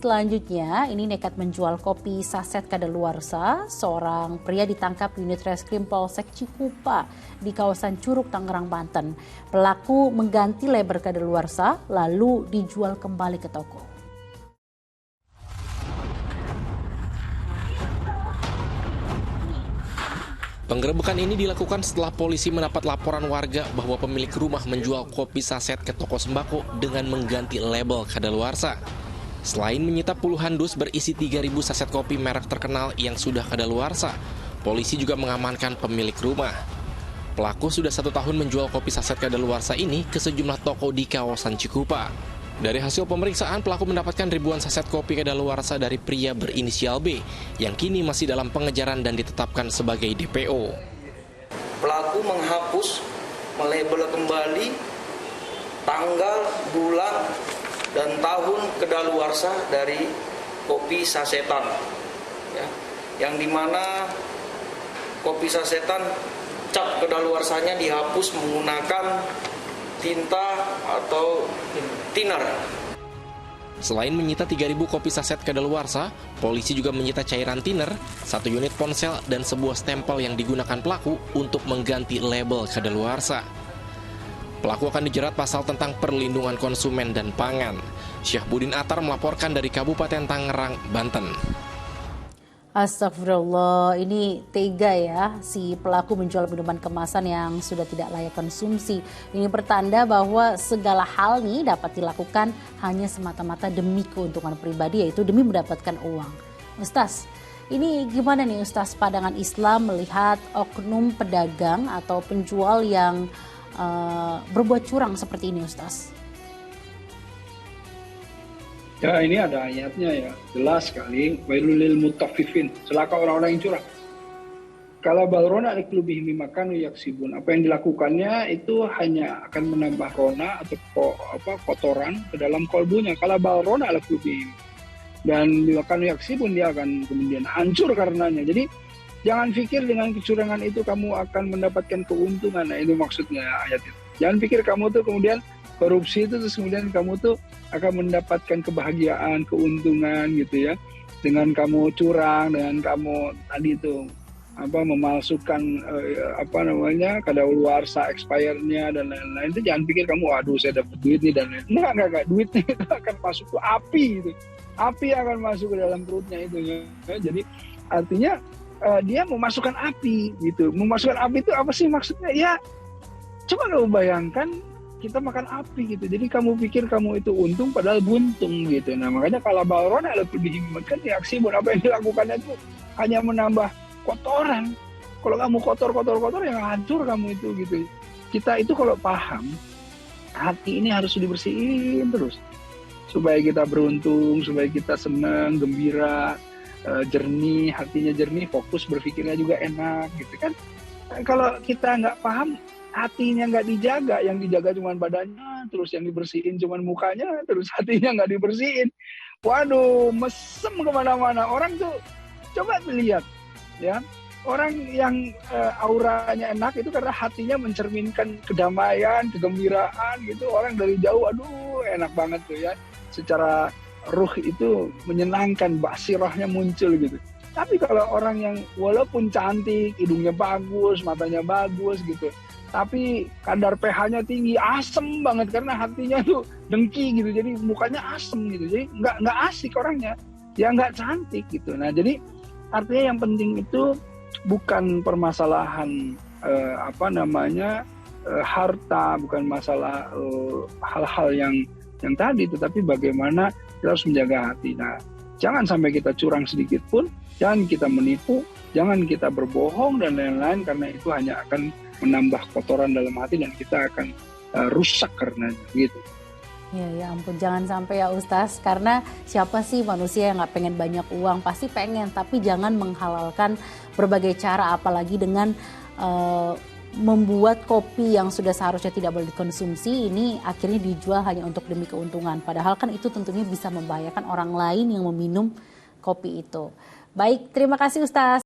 Selanjutnya, ini nekat menjual kopi saset kadaluarsa. Seorang pria ditangkap unit reskrim Polsek Cikupa di kawasan Curug, Tangerang, Banten. Pelaku mengganti label kadaluarsa lalu dijual kembali ke toko. Penggerebekan ini dilakukan setelah polisi mendapat laporan warga bahwa pemilik rumah menjual kopi saset ke toko sembako dengan mengganti label kadaluarsa. Selain menyita puluhan dus berisi 3.000 saset kopi merek terkenal yang sudah kadaluarsa, polisi juga mengamankan pemilik rumah. Pelaku sudah 1 tahun menjual kopi saset kadaluarsa ini ke sejumlah toko di kawasan Cikupa. Dari hasil pemeriksaan, pelaku mendapatkan ribuan saset kopi kadaluarsa dari pria berinisial B yang kini masih dalam pengejaran dan ditetapkan sebagai DPO. Pelaku menghapus, melabel kembali tanggal, bulan, dan tahun kadaluarsa dari kopi sasetan, ya, yang dimana kopi sasetan cap kadaluarsanya dihapus menggunakan tinta atau thinner. Selain menyita 3.000 kopi saset kadaluarsa, polisi juga menyita cairan thinner, 1 unit ponsel, dan sebuah stempel yang digunakan pelaku untuk mengganti label kadaluarsa. Pelaku akan dijerat pasal tentang perlindungan konsumen dan pangan. Syahbudin Atar melaporkan dari Kabupaten Tangerang, Banten. Astagfirullah, ini tega ya si pelaku menjual minuman kemasan yang sudah tidak layak konsumsi. Ini pertanda bahwa segala hal nih dapat dilakukan hanya semata-mata demi keuntungan pribadi, yaitu demi mendapatkan uang. Ustaz, ini gimana nih Ustaz pandangan Islam melihat oknum pedagang atau penjual yang berbuat curang seperti ini, Ustaz? Ya, ini ada ayatnya ya, jelas sekali. Wailul lil mutaffifin, celaka orang-orang yang curang. Kalau balrona liqlubihim bima kanu yaksibun, apa yang dilakukannya itu hanya akan menambah rona atau kotoran ke dalam kolbunya. Kalau balrona liqlubihim dan bima kanu yaksibun, dia akan kemudian hancur karenanya. Jadi jangan pikir dengan kecurangan itu kamu akan mendapatkan keuntungan. Nah, itu maksudnya ayat itu. Jangan pikir kamu tuh kemudian korupsi itu terus kemudian kamu tuh akan mendapatkan kebahagiaan, keuntungan gitu ya. Dengan kamu curang, dengan kamu tadi itu memalsukan kadaluarsa expirednya dan lain-lain, itu jangan pikir kamu waduh saya dapat duit nih dan lain-lain. Enggak, duitnya itu akan masuk ke api gitu. Api akan masuk ke dalam perutnya itu ya. Jadi artinya dia memasukkan api gitu. Memasukkan api itu apa sih maksudnya? Ya coba kamu bayangkan kita makan api gitu. Jadi kamu pikir kamu itu untung padahal buntung gitu. Nah makanya kalau balrona lebih kan aksibun, apa yang dilakukannya itu hanya menambah kotoran. Kalau kamu kotor yang hancur kamu itu gitu. Kita itu kalau paham hati ini harus dibersihin terus supaya kita beruntung, supaya kita senang, gembira, jernih, hatinya jernih, fokus berpikirnya juga enak gitu kan. Kalau kita nggak paham, hatinya nggak dijaga, yang dijaga cuma badannya, terus yang dibersihin cuma mukanya, terus hatinya nggak dibersihin. Waduh, mesem kemana-mana. Orang tuh coba lihat ya, orang yang auranya enak itu karena hatinya mencerminkan kedamaian, kegembiraan gitu. Orang dari jauh, aduh enak banget tuh ya. Secara ruh itu menyenangkan, basirahnya muncul gitu. Tapi kalau orang yang walaupun cantik, hidungnya bagus, matanya bagus gitu, tapi kadar pH-nya tinggi, asem banget karena hatinya tuh dengki gitu, jadi mukanya asem gitu, jadi nggak asik orangnya, ya nggak cantik gitu. Nah jadi artinya yang penting itu bukan permasalahan harta, bukan masalah hal-hal yang tadi, tetapi bagaimana kita harus menjaga hati. Nah jangan sampai kita curang sedikit pun, jangan kita menipu, jangan kita berbohong dan lain-lain, karena itu hanya akan menambah kotoran dalam hati dan kita akan rusak karenanya gitu. Ya ampun, jangan sampai ya Ustaz, karena siapa sih manusia yang nggak pengen banyak uang, pasti pengen, tapi jangan menghalalkan berbagai cara, apalagi dengan membuat kopi yang sudah seharusnya tidak boleh dikonsumsi ini akhirnya dijual hanya untuk demi keuntungan, padahal kan itu tentunya bisa membahayakan orang lain yang meminum kopi itu. Baik, terima kasih Ustaz.